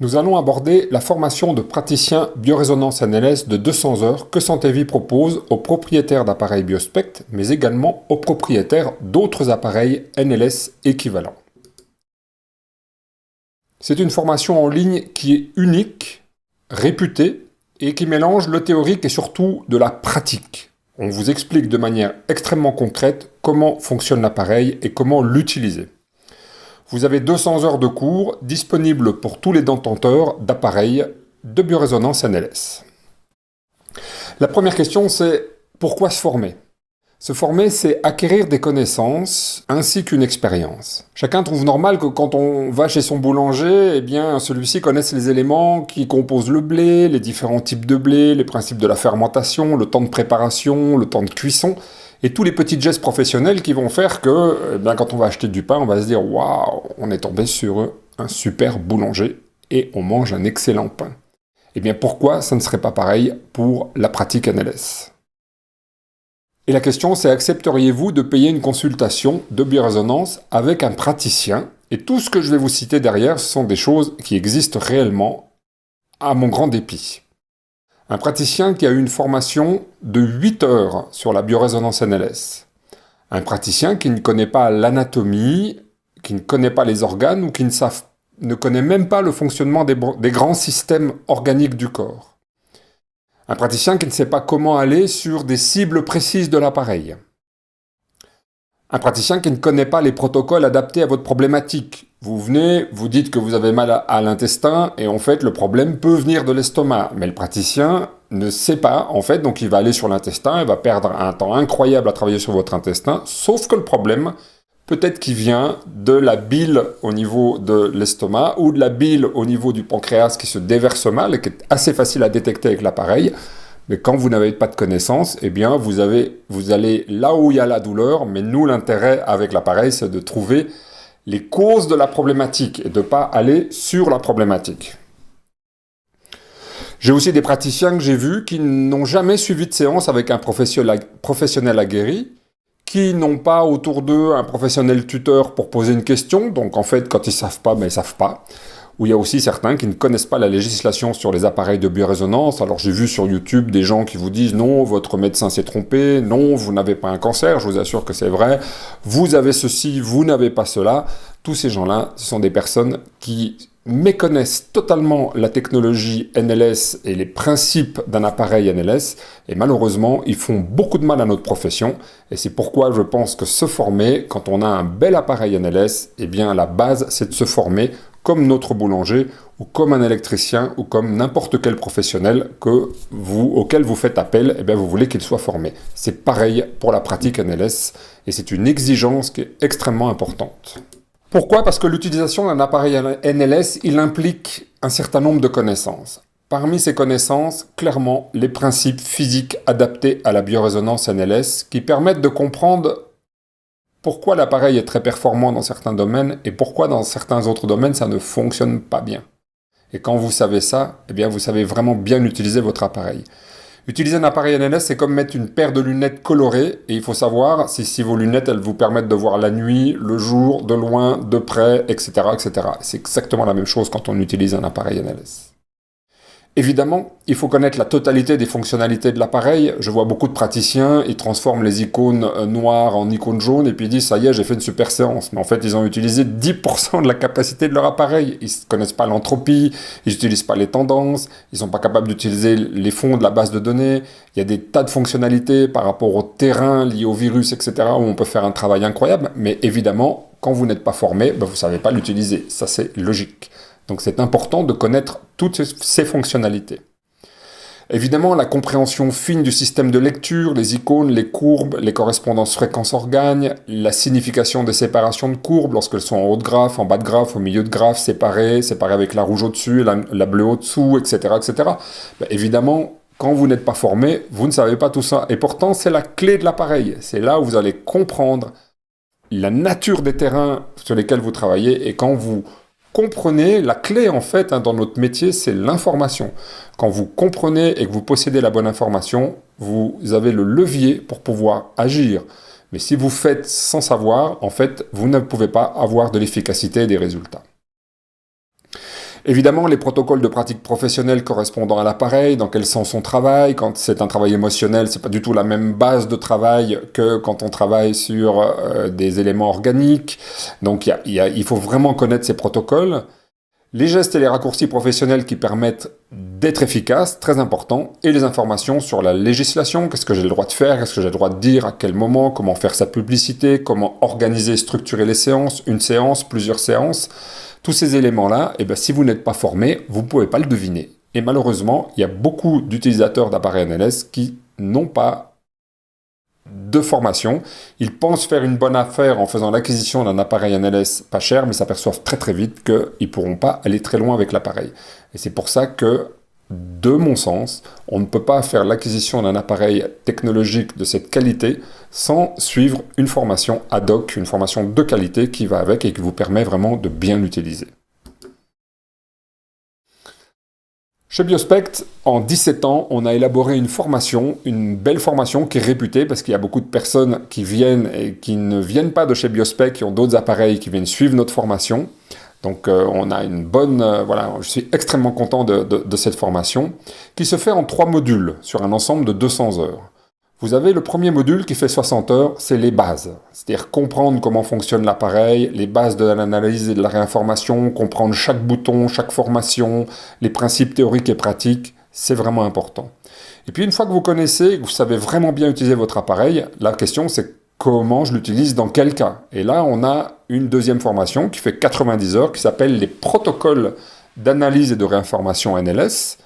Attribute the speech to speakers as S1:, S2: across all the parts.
S1: Nous allons aborder la formation de praticien biorésonance NLS de 200 heures que Santé Vie propose aux propriétaires d'appareils Biospect, mais également aux propriétaires d'autres appareils NLS équivalents. C'est une formation en ligne qui est unique, réputée, et qui mélange le théorique et surtout de la pratique. On vous explique de manière extrêmement concrète comment fonctionne l'appareil et comment l'utiliser. Vous avez 200 heures de cours disponibles pour tous les détenteurs d'appareils de biorésonance NLS. La première question, c'est pourquoi se former ? Se former, c'est acquérir des connaissances ainsi qu'une expérience. Chacun trouve normal que quand on va chez son boulanger, eh bien, celui-ci connaisse les éléments qui composent le blé, les différents types de blé, les principes de la fermentation, le temps de préparation, le temps de cuisson, et tous les petits gestes professionnels qui vont faire que, eh bien, quand on va acheter du pain, on va se dire « Waouh, on est tombé sur un super boulanger et on mange un excellent pain ». Eh bien, pourquoi ça ne serait pas pareil pour la pratique NLS ? Et la question, c'est accepteriez-vous de payer une consultation de biorésonance avec un praticien ? Et tout ce que je vais vous citer derrière, ce sont des choses qui existent réellement, à mon grand dépit. Un praticien qui a eu une formation de 8 heures sur la biorésonance NLS. Un praticien qui ne connaît pas l'anatomie, qui ne connaît pas les organes ou qui ne connaît même pas le fonctionnement des grands systèmes organiques du corps. Un praticien qui ne sait pas comment aller sur des cibles précises de l'appareil. Un praticien qui ne connaît pas les protocoles adaptés à votre problématique. Vous venez, vous dites que vous avez mal à l'intestin, et en fait, le problème peut venir de l'estomac. Mais le praticien ne sait pas, en fait, donc il va aller sur l'intestin, il va perdre un temps incroyable à travailler sur votre intestin, sauf que le problème, peut-être qu'il vient de la bile au niveau de l'estomac ou de la bile au niveau du pancréas qui se déverse mal et qui est assez facile à détecter avec l'appareil. Mais quand vous n'avez pas de connaissances, eh bien vous allez là où il y a la douleur, mais nous l'intérêt avec l'appareil c'est de trouver les causes de la problématique et de ne pas aller sur la problématique. J'ai aussi des praticiens que j'ai vus qui n'ont jamais suivi de séance avec un professionnel aguerri, qui n'ont pas autour d'eux un professionnel tuteur pour poser une question, donc en fait quand ils savent pas, ben ils savent pas. Ou il y a aussi certains qui ne connaissent pas la législation sur les appareils de biorésonance. Alors j'ai vu sur YouTube des gens qui vous disent non, votre médecin s'est trompé, non, vous n'avez pas un cancer, je vous assure que c'est vrai, vous avez ceci, vous n'avez pas cela. Tous ces gens-là, ce sont des personnes qui méconnaissent totalement la technologie NLS et les principes d'un appareil NLS, et malheureusement, ils font beaucoup de mal à notre profession, et c'est pourquoi je pense que se former, quand on a un bel appareil NLS, eh bien la base, c'est de se former comme notre boulanger, ou comme un électricien, ou comme n'importe quel professionnel auquel vous faites appel, eh bien vous voulez qu'il soit formé. C'est pareil pour la pratique NLS, et c'est une exigence qui est extrêmement importante. Pourquoi ? Parce que l'utilisation d'un appareil NLS, il implique un certain nombre de connaissances. Parmi ces connaissances, clairement, les principes physiques adaptés à la biorésonance NLS qui permettent de comprendre pourquoi l'appareil est très performant dans certains domaines et pourquoi dans certains autres domaines ça ne fonctionne pas bien. Et quand vous savez ça, eh bien vous savez vraiment bien utiliser votre appareil. Utiliser un appareil NLS, c'est comme mettre une paire de lunettes colorées, et il faut savoir si vos lunettes, elles vous permettent de voir la nuit, le jour, de loin, de près, etc., etc. C'est exactement la même chose quand on utilise un appareil NLS. Évidemment, il faut connaître la totalité des fonctionnalités de l'appareil. Je vois beaucoup de praticiens, ils transforment les icônes noires en icônes jaunes et puis ils disent « ça y est, j'ai fait une super séance ». Mais en fait, ils ont utilisé 10% de la capacité de leur appareil. Ils ne connaissent pas l'entropie, ils n'utilisent pas les tendances, ils ne sont pas capables d'utiliser les fonds de la base de données. Il y a des tas de fonctionnalités par rapport au terrain lié au virus, etc. où on peut faire un travail incroyable. Mais évidemment, quand vous n'êtes pas formé, vous ne savez pas l'utiliser. Ça, c'est logique. Donc c'est important de connaître toutes ces fonctionnalités. Évidemment, la compréhension fine du système de lecture, les icônes, les courbes, les correspondances fréquences-organes, la signification des séparations de courbes lorsqu'elles sont en haut de graphe, en bas de graphe, au milieu de graphe, séparées avec la rouge au-dessus, la bleue au-dessous, etc. etc. Évidemment, quand vous n'êtes pas formé, vous ne savez pas tout ça. Et pourtant, c'est la clé de l'appareil. C'est là où vous allez comprendre la nature des terrains sur lesquels vous travaillez et quand vous comprenez, la clé en fait dans notre métier, c'est l'information. Quand vous comprenez et que vous possédez la bonne information, vous avez le levier pour pouvoir agir. Mais si vous faites sans savoir, en fait, vous ne pouvez pas avoir de l'efficacité et des résultats. Évidemment, les protocoles de pratique professionnelle correspondant à l'appareil, dans quel sens on travaille, quand c'est un travail émotionnel, c'est pas du tout la même base de travail que quand on travaille sur des éléments organiques. Donc il faut vraiment connaître ces protocoles. Les gestes et les raccourcis professionnels qui permettent d'être efficaces, très important, et les informations sur la législation, qu'est-ce que j'ai le droit de faire, qu'est-ce que j'ai le droit de dire, à quel moment, comment faire sa publicité, comment organiser et structurer les séances, une séance, plusieurs séances. Tous ces éléments-là, si vous n'êtes pas formé, vous ne pouvez pas le deviner. Et malheureusement, il y a beaucoup d'utilisateurs d'appareils NLS qui n'ont pas de formation. Ils pensent faire une bonne affaire en faisant l'acquisition d'un appareil NLS pas cher, mais s'aperçoivent très très vite qu'ils ne pourront pas aller très loin avec l'appareil. Et c'est pour ça que, de mon sens, on ne peut pas faire l'acquisition d'un appareil technologique de cette qualité sans suivre une formation ad hoc, une formation de qualité qui va avec et qui vous permet vraiment de bien l'utiliser. Chez Biospect, en 17 ans, on a élaboré une belle formation qui est réputée parce qu'il y a beaucoup de personnes qui viennent et qui ne viennent pas de chez Biospect, qui ont d'autres appareils, qui viennent suivre notre formation. Donc on a une bonne... je suis extrêmement content de cette formation, qui se fait en 3 modules sur un ensemble de 200 heures. Vous avez le premier module qui fait 60 heures, c'est les bases. C'est-à-dire comprendre comment fonctionne l'appareil, les bases de l'analyse et de la réinformation, comprendre chaque bouton, chaque formation, les principes théoriques et pratiques, c'est vraiment important. Et puis une fois que vous connaissez, que vous savez vraiment bien utiliser votre appareil, la question c'est comment je l'utilise, dans quel cas. Et là, on a une deuxième formation qui fait 90 heures, qui s'appelle les protocoles d'analyse et de réinformation NLS.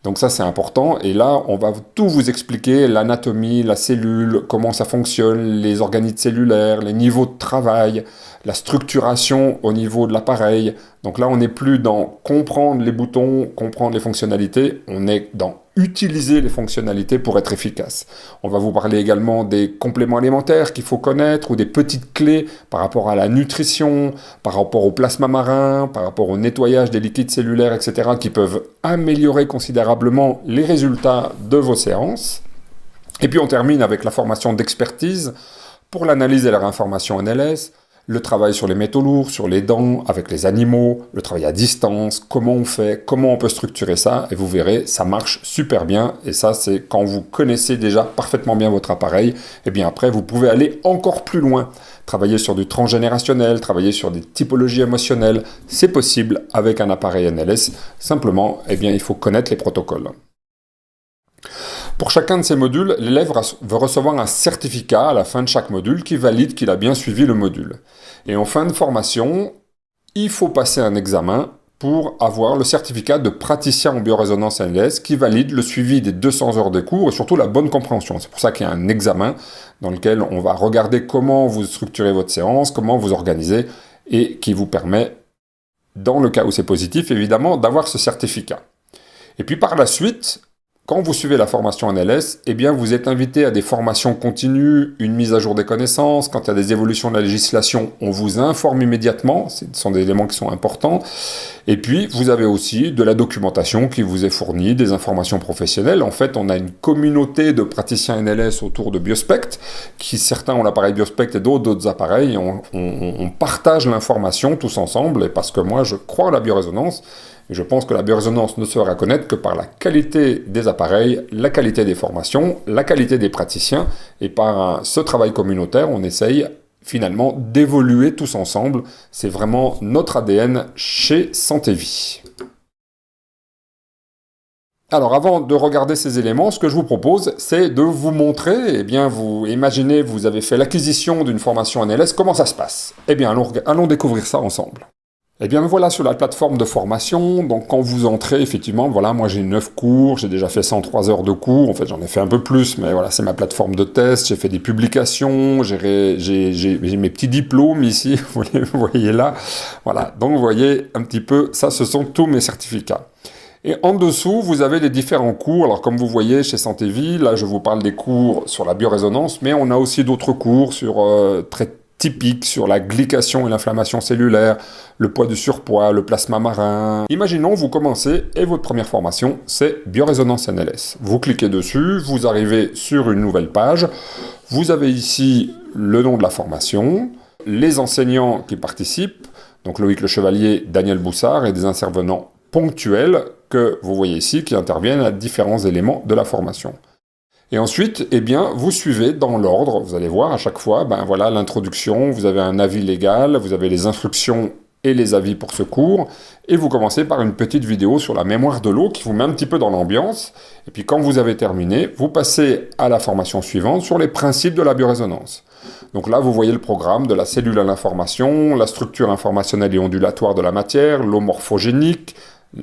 S1: Donc ça, c'est important. Et là, on va tout vous expliquer, l'anatomie, la cellule, comment ça fonctionne, les organites cellulaires, les niveaux de travail, la structuration au niveau de l'appareil. Donc là, on n'est plus dans comprendre les boutons, comprendre les fonctionnalités, on est dans utiliser les fonctionnalités pour être efficace. On va vous parler également des compléments alimentaires qu'il faut connaître ou des petites clés par rapport à la nutrition, par rapport au plasma marin, par rapport au nettoyage des liquides cellulaires, etc. qui peuvent améliorer considérablement les résultats de vos séances. Et puis on termine avec la formation d'expertise pour l'analyse et la réinformation NLS, le travail sur les métaux lourds, sur les dents, avec les animaux, le travail à distance, comment on fait, comment on peut structurer ça, et vous verrez, ça marche super bien, et ça c'est quand vous connaissez déjà parfaitement bien votre appareil, et bien après vous pouvez aller encore plus loin, travailler sur du transgénérationnel, travailler sur des typologies émotionnelles, c'est possible avec un appareil NLS, simplement, il faut connaître les protocoles. Pour chacun de ces modules, l'élève va recevoir un certificat à la fin de chaque module qui valide qu'il a bien suivi le module. Et en fin de formation, il faut passer un examen pour avoir le certificat de praticien en biorésonance NLS qui valide le suivi des 200 heures de cours et surtout la bonne compréhension. C'est pour ça qu'il y a un examen dans lequel on va regarder comment vous structurez votre séance, comment vous organisez et qui vous permet, dans le cas où c'est positif évidemment, d'avoir ce certificat. Et puis par la suite, quand vous suivez la formation NLS, vous êtes invité à des formations continues, une mise à jour des connaissances. Quand il y a des évolutions de la législation, on vous informe immédiatement. Ce sont des éléments qui sont importants. Et puis, vous avez aussi de la documentation qui vous est fournie, des informations professionnelles. En fait, on a une communauté de praticiens NLS autour de Biospect, qui certains ont l'appareil Biospect et d'autres appareils. Et on partage l'information tous ensemble. Et parce que moi, je crois en la biorésonance. Et je pense que la biorésonance ne sera connaître que par la qualité des appareils, la qualité des formations, la qualité des praticiens, et par ce travail communautaire, on essaye finalement d'évoluer tous ensemble. C'est vraiment notre ADN chez Santé Vie. Alors avant de regarder ces éléments, ce que je vous propose, c'est de vous montrer, vous imaginez, vous avez fait l'acquisition d'une formation NLS, comment ça se passe ? Allons découvrir ça ensemble. Me voilà sur la plateforme de formation, donc quand vous entrez, effectivement, moi j'ai 9 cours, j'ai déjà fait 103 heures de cours, en fait j'en ai fait un peu plus, mais voilà, c'est ma plateforme de test, j'ai fait des publications, j'ai mes petits diplômes ici, vous les voyez là, voilà, donc vous voyez un petit peu, ça ce sont tous mes certificats. Et en dessous, vous avez les différents cours, alors comme vous voyez chez Santé Vie, là je vous parle des cours sur la biorésonance, mais on a aussi d'autres cours sur très typiques sur la glycation et l'inflammation cellulaire, le poids du surpoids, le plasma marin. Imaginons, vous commencez et votre première formation, c'est biorésonance NLS. Vous cliquez dessus, vous arrivez sur une nouvelle page, vous avez ici le nom de la formation, les enseignants qui participent, donc Loïc Le Chevalier, Daniel Boussard et des intervenants ponctuelles que vous voyez ici, qui interviennent à différents éléments de la formation. Et ensuite, eh bien, vous suivez dans l'ordre, vous allez voir à chaque fois, ben voilà l'introduction, vous avez un avis légal, vous avez les instructions et les avis pour ce cours, et vous commencez par une petite vidéo sur la mémoire de l'eau qui vous met un petit peu dans l'ambiance, et puis quand vous avez terminé, vous passez à la formation suivante sur les principes de la biorésonance. Donc là, vous voyez le programme de la cellule à l'information, la structure informationnelle et ondulatoire de la matière, l'eau morphogénique,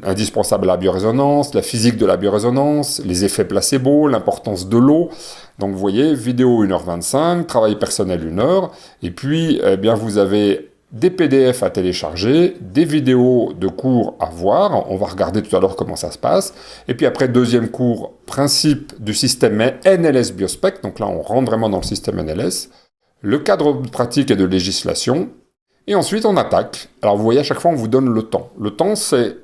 S1: indispensable à la biorésonance, la physique de la biorésonance, les effets placebo, l'importance de l'eau. Donc vous voyez, vidéo 1h25, travail personnel 1 heure, et puis eh bien, vous avez des PDF à télécharger, des vidéos de cours à voir, on va regarder tout à l'heure comment ça se passe, et puis après, deuxième cours, principe du système NLS Biospec, donc là on rentre vraiment dans le système NLS, le cadre de pratique et de législation, et ensuite on attaque. Alors vous voyez, à chaque fois on vous donne le temps. Le temps, c'est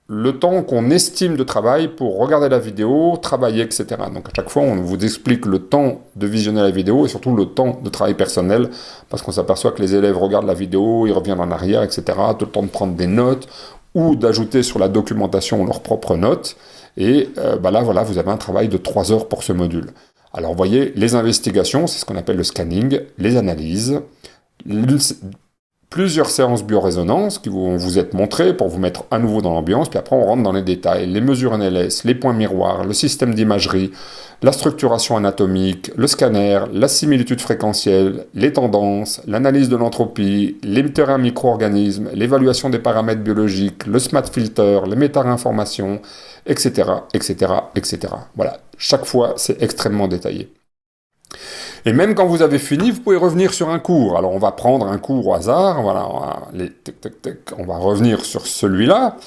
S1: le temps qu'on estime de travail pour regarder la vidéo, travailler, etc. Donc à chaque fois, on vous explique le temps de visionner la vidéo et surtout le temps de travail personnel, parce qu'on s'aperçoit que les élèves regardent la vidéo, ils reviennent en arrière, etc. Tout le temps de prendre des notes ou d'ajouter sur la documentation leurs propres notes. Et là, voilà, vous avez un travail de 3 heures pour ce module. Alors vous voyez, les investigations, c'est ce qu'on appelle le scanning, les analyses, plusieurs séances biorésonance qui vont vous être montrées pour vous mettre à nouveau dans l'ambiance, puis après on rentre dans les détails, les mesures NLS, les points miroirs, le système d'imagerie, la structuration anatomique, le scanner, la similitude fréquentielle, les tendances, l'analyse de l'entropie, les terrains micro-organismes, l'évaluation des paramètres biologiques, le SMAT filter, les méta-informations, etc., etc., etc. Voilà, chaque fois c'est extrêmement détaillé. Et même quand vous avez fini, vous pouvez revenir sur un cours. Alors on va prendre un cours au hasard, voilà, on va revenir sur celui-là,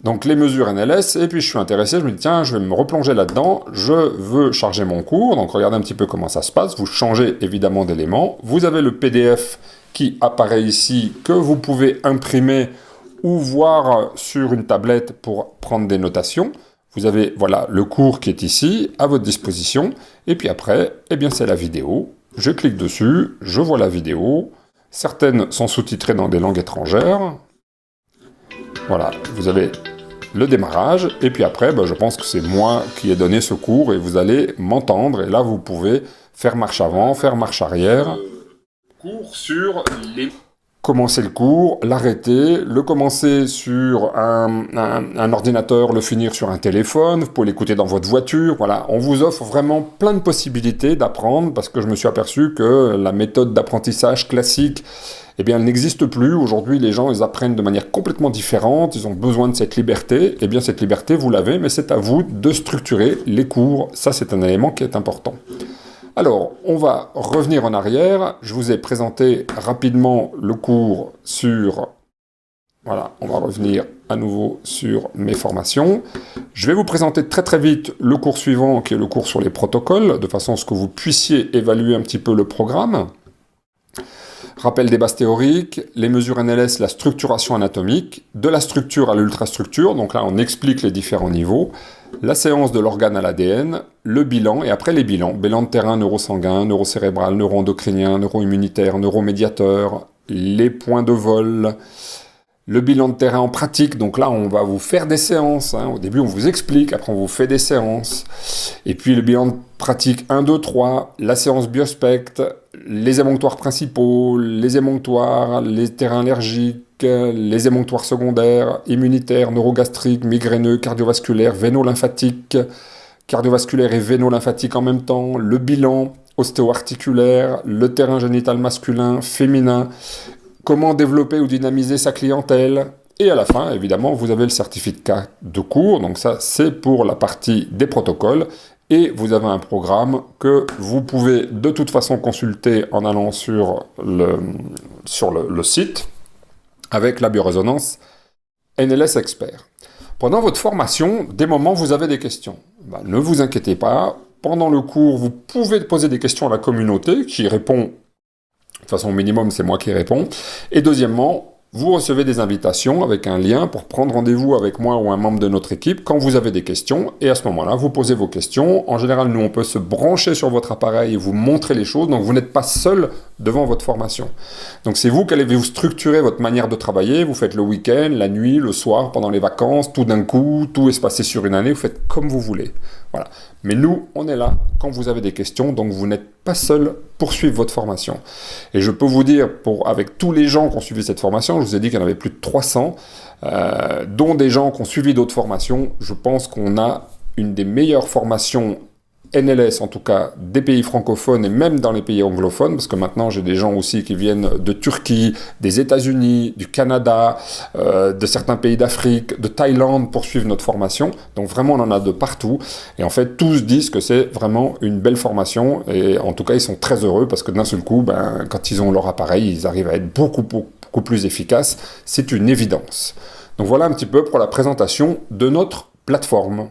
S1: donc les mesures NLS, et puis je suis intéressé, je me dis tiens, je vais me replonger là-dedans, je veux charger mon cours, donc regardez un petit peu comment ça se passe, vous changez évidemment d'éléments, vous avez le PDF qui apparaît ici, que vous pouvez imprimer ou voir sur une tablette pour prendre des notations. Vous avez, voilà, le cours qui est ici, à votre disposition, et puis après, eh bien, c'est la vidéo. Je clique dessus, je vois la vidéo. Certaines sont sous-titrées dans des langues étrangères. Voilà, vous avez le démarrage, et puis après, je pense que c'est moi qui ai donné ce cours, et vous allez m'entendre, et là, vous pouvez faire marche avant, faire marche arrière. Cours sur les... Commencer le cours, l'arrêter, le commencer sur un ordinateur, le finir sur un téléphone, vous pouvez l'écouter dans votre voiture, voilà. On vous offre vraiment plein de possibilités d'apprendre, parce que je me suis aperçu que la méthode d'apprentissage classique, eh bien, elle n'existe plus. Aujourd'hui, les gens, ils apprennent de manière complètement différente, ils ont besoin de cette liberté. Eh bien, cette liberté, vous l'avez, mais c'est à vous de structurer les cours. Ça, c'est un élément qui est important. Alors, on va revenir en arrière. Je vous ai présenté rapidement le cours sur... Voilà, on va revenir à nouveau sur mes formations. Je vais vous présenter très très vite le cours suivant, qui est le cours sur les protocoles, de façon à ce que vous puissiez évaluer un petit peu le programme. Rappel des bases théoriques, les mesures NLS, la structuration anatomique, de la structure à l'ultrastructure, donc là on explique les différents niveaux, la séance de l'organe à l'ADN, le bilan, et après les bilans, bilan de terrain neurosanguin, neurocérébral, neuroendocrinien, neuroimmunitaire, neuromédiateur, les points de vol, le bilan de terrain en pratique, donc là on va vous faire des séances, au début on vous explique, après on vous fait des séances, et puis le bilan de pratique 1, 2, 3, la séance biospect, les émonctoires principaux, les émonctoires, les terrains allergiques, les émonctoires secondaires, immunitaires, neurogastriques, migraineux, cardiovasculaires, véno-lymphatiques, cardiovasculaire et véno-lymphatique en même temps, le bilan ostéo-articulaire, le terrain génital masculin, féminin, comment développer ou dynamiser sa clientèle, et à la fin, évidemment, vous avez le certificat de cours, donc ça, c'est pour la partie des protocoles, et vous avez un programme que vous pouvez de toute façon consulter en allant sur le site, avec la biorésonance NLS Expert. Pendant votre formation, des moments, vous avez des questions. Ne vous inquiétez pas, pendant le cours, vous pouvez poser des questions à la communauté qui répond, de toute façon au minimum c'est moi qui réponds, et deuxièmement, Vous recevez des invitations avec un lien pour prendre rendez-vous avec moi ou un membre de notre équipe quand vous avez des questions. Et à ce moment-là, vous posez vos questions. En général, nous, on peut se brancher sur votre appareil et vous montrer les choses. Donc, vous n'êtes pas seul devant votre formation. Donc, c'est vous qui allez vous structurer votre manière de travailler. Vous faites le week-end, la nuit, le soir, pendant les vacances, tout d'un coup, tout espacé sur une année. Vous faites comme vous voulez. Voilà. Mais nous, on est là quand vous avez des questions. Donc, vous n'êtes pas seul pour suivre votre formation. Et je peux vous dire, avec tous les gens qui ont suivi cette formation, je vous ai dit qu'il y en avait plus de 300, dont des gens qui ont suivi d'autres formations. Je pense qu'on a une des meilleures formations NLS, en tout cas des pays francophones et même dans les pays anglophones, parce que maintenant j'ai des gens aussi qui viennent de Turquie, des États-Unis, du Canada, de certains pays d'Afrique, de Thaïlande pour suivre notre formation. Donc vraiment on en a de partout. Et en fait tous disent que c'est vraiment une belle formation et en tout cas ils sont très heureux parce que d'un seul coup, quand ils ont leur appareil, ils arrivent à être beaucoup plus efficaces. C'est une évidence. Donc voilà un petit peu pour la présentation de notre plateforme.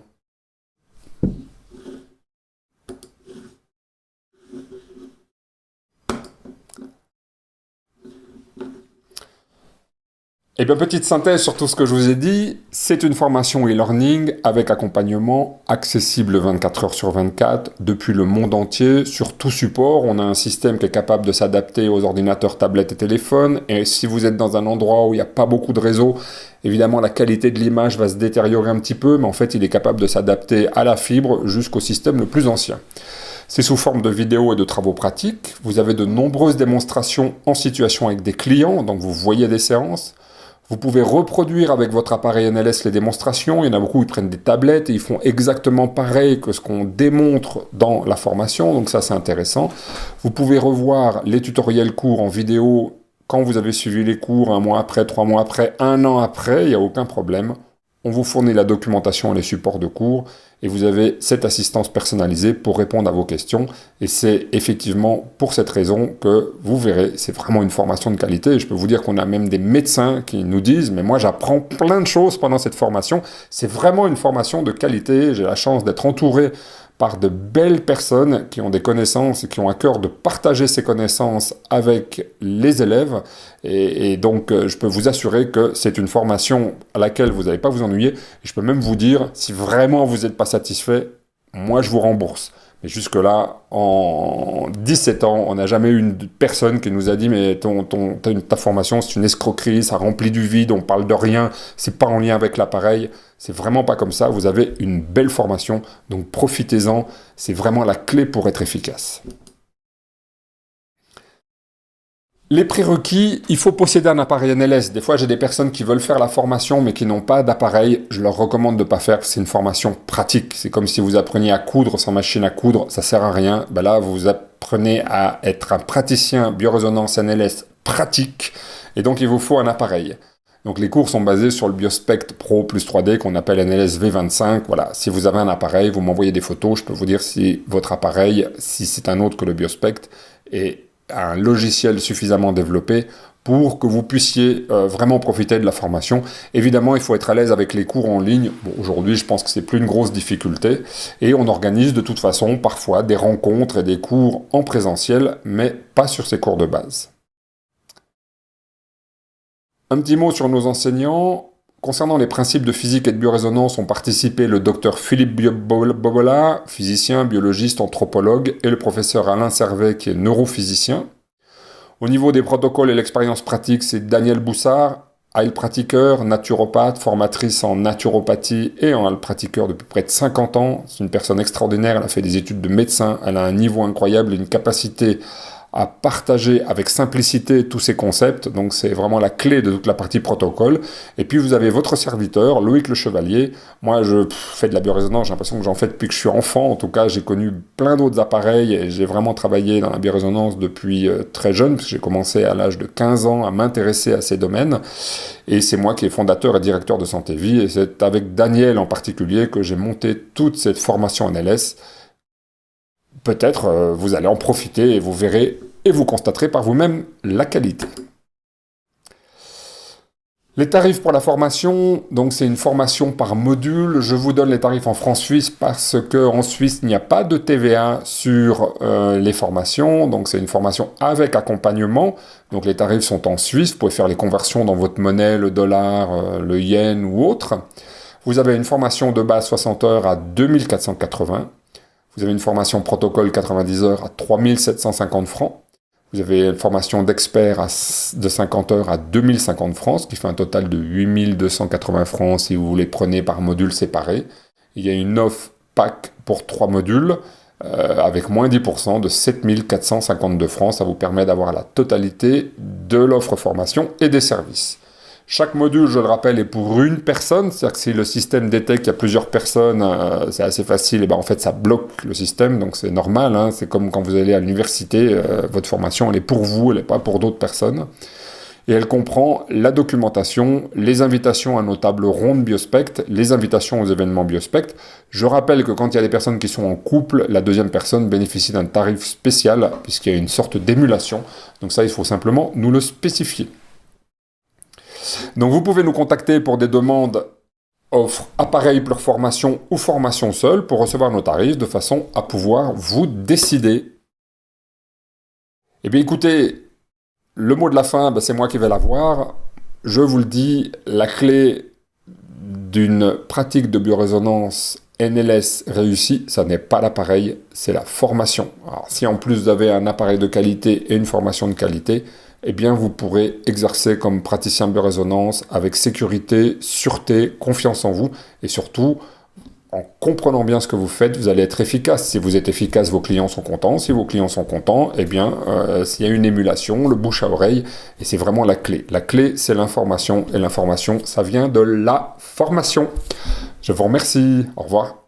S1: Et bien, petite synthèse sur tout ce que je vous ai dit, c'est une formation e-learning avec accompagnement accessible 24 heures sur 24 depuis le monde entier, sur tout support. On a un système qui est capable de s'adapter aux ordinateurs, tablettes et téléphones. Et si vous êtes dans un endroit où il n'y a pas beaucoup de réseau, évidemment la qualité de l'image va se détériorer un petit peu, mais en fait il est capable de s'adapter à la fibre jusqu'au système le plus ancien. C'est sous forme de vidéos et de travaux pratiques. Vous avez de nombreuses démonstrations en situation avec des clients, donc vous voyez des séances. Vous pouvez reproduire avec votre appareil NLS les démonstrations. Il y en a beaucoup, ils prennent des tablettes et ils font exactement pareil que ce qu'on démontre dans la formation. Donc ça, c'est intéressant. Vous pouvez revoir les tutoriels courts en vidéo quand vous avez suivi les cours 1 mois après, 3 mois après, 1 an après. Il n'y a aucun problème. On vous fournit la documentation et les supports de cours et vous avez cette assistance personnalisée pour répondre à vos questions. Et c'est effectivement pour cette raison que vous verrez, c'est vraiment une formation de qualité. Et je peux vous dire qu'on a même des médecins qui nous disent « mais moi j'apprends plein de choses pendant cette formation ». C'est vraiment une formation de qualité. J'ai la chance d'être entouré par de belles personnes qui ont des connaissances et qui ont à cœur de partager ces connaissances avec les élèves. Et donc, je peux vous assurer que c'est une formation à laquelle vous n'allez pas vous ennuyer. Et je peux même vous dire, si vraiment vous n'êtes pas satisfait, moi je vous rembourse. Mais jusque-là, en 17 ans, on n'a jamais eu une personne qui nous a dit « mais ta formation, c'est une escroquerie, ça remplit du vide, on parle de rien, c'est pas en lien avec l'appareil ». C'est vraiment pas comme ça, vous avez une belle formation, donc profitez-en, c'est vraiment la clé pour être efficace. Les prérequis, il faut posséder un appareil NLS. Des fois, j'ai des personnes qui veulent faire la formation, mais qui n'ont pas d'appareil. Je leur recommande de ne pas faire, c'est une formation pratique. C'est comme si vous appreniez à coudre sans machine à coudre, ça sert à rien. Là, vous apprenez à être un praticien biorésonance NLS pratique, et donc il vous faut un appareil. Donc les cours sont basés sur le Biospect Pro plus 3D qu'on appelle NLS V25. Voilà, si vous avez un appareil, vous m'envoyez des photos, je peux vous dire si votre appareil, si c'est un autre que le Biospect, est un logiciel suffisamment développé pour que vous puissiez vraiment profiter de la formation. Évidemment, il faut être à l'aise avec les cours en ligne. Bon, aujourd'hui, je pense que c'est plus une grosse difficulté. Et on organise de toute façon parfois des rencontres et des cours en présentiel, mais pas sur ces cours de base. Un petit mot sur nos enseignants. Concernant les principes de physique et de biorésonance, ont participé le docteur Philippe Bobola, physicien, biologiste, anthropologue, et le professeur Alain Servet, qui est neurophysicien. Au niveau des protocoles et l'expérience pratique, c'est Daniel Boussard, heilpratiqueur, naturopathe, formatrice en naturopathie et en heilpratiqueur depuis près de 50 ans. C'est une personne extraordinaire, elle a fait des études de médecin, elle a un niveau incroyable et une capacité à partager avec simplicité tous ces concepts, donc c'est vraiment la clé de toute la partie protocole. Et puis vous avez votre serviteur, Loïc Le Chevalier. Moi je fais de la biorésonance, j'ai l'impression que j'en fais depuis que je suis enfant. En tout cas, j'ai connu plein d'autres appareils et j'ai vraiment travaillé dans la biorésonance depuis très jeune, parce que j'ai commencé à l'âge de 15 ans à m'intéresser à ces domaines. Et c'est moi qui est fondateur et directeur de Santé Vie, et c'est avec Daniel en particulier que j'ai monté toute cette formation en LS. Peut-être vous allez en profiter et vous verrez et vous constaterez par vous-même la qualité. Les tarifs pour la formation, donc c'est une formation par module. Je vous donne les tarifs en francs suisses parce qu'en Suisse, il n'y a pas de TVA sur les formations. Donc c'est une formation avec accompagnement. Donc les tarifs sont en Suisse. Vous pouvez faire les conversions dans votre monnaie, le dollar, le yen ou autre. Vous avez une formation de base 60 heures à 2480. Vous avez une formation protocole 90 heures à 3750 francs. Vous avez une formation d'expert de 50 heures à 2050 francs, ce qui fait un total de 8280 francs si vous les prenez par module séparé. Il y a une offre pack pour 3 modules avec moins 10% de 7452 francs. Ça vous permet d'avoir la totalité de l'offre formation et des services. Chaque module, je le rappelle, est pour une personne, c'est-à-dire que si le système détecte qu'il y a plusieurs personnes, c'est assez facile, et ben en fait ça bloque le système, donc c'est normal, hein, c'est comme quand vous allez à l'université, votre formation elle est pour vous, elle n'est pas pour d'autres personnes. Et elle comprend la documentation, les invitations à nos tables rondes Biospect, les invitations aux événements Biospect. Je rappelle que quand il y a des personnes qui sont en couple, la deuxième personne bénéficie d'un tarif spécial, puisqu'il y a une sorte d'émulation, donc ça il faut simplement nous le spécifier. Donc vous pouvez nous contacter pour des demandes offre appareil pour formation ou formation seule pour recevoir nos tarifs de façon à pouvoir vous décider. Eh bien écoutez, le mot de la fin, c'est moi qui vais l'avoir. Je vous le dis, la clé d'une pratique de biorésonance NLS réussie, ça n'est pas l'appareil, c'est la formation. Alors, si en plus vous avez un appareil de qualité et une formation de qualité, eh bien vous pourrez exercer comme praticien biorésonance avec sécurité, sûreté, confiance en vous et surtout, en comprenant bien ce que vous faites, vous allez être efficace. Si vous êtes efficace, vos clients sont contents. Si vos clients sont contents, eh bien, s'il y a une émulation, le bouche à oreille, et c'est vraiment la clé. La clé, c'est l'information, et l'information, ça vient de la formation. Je vous remercie. Au revoir.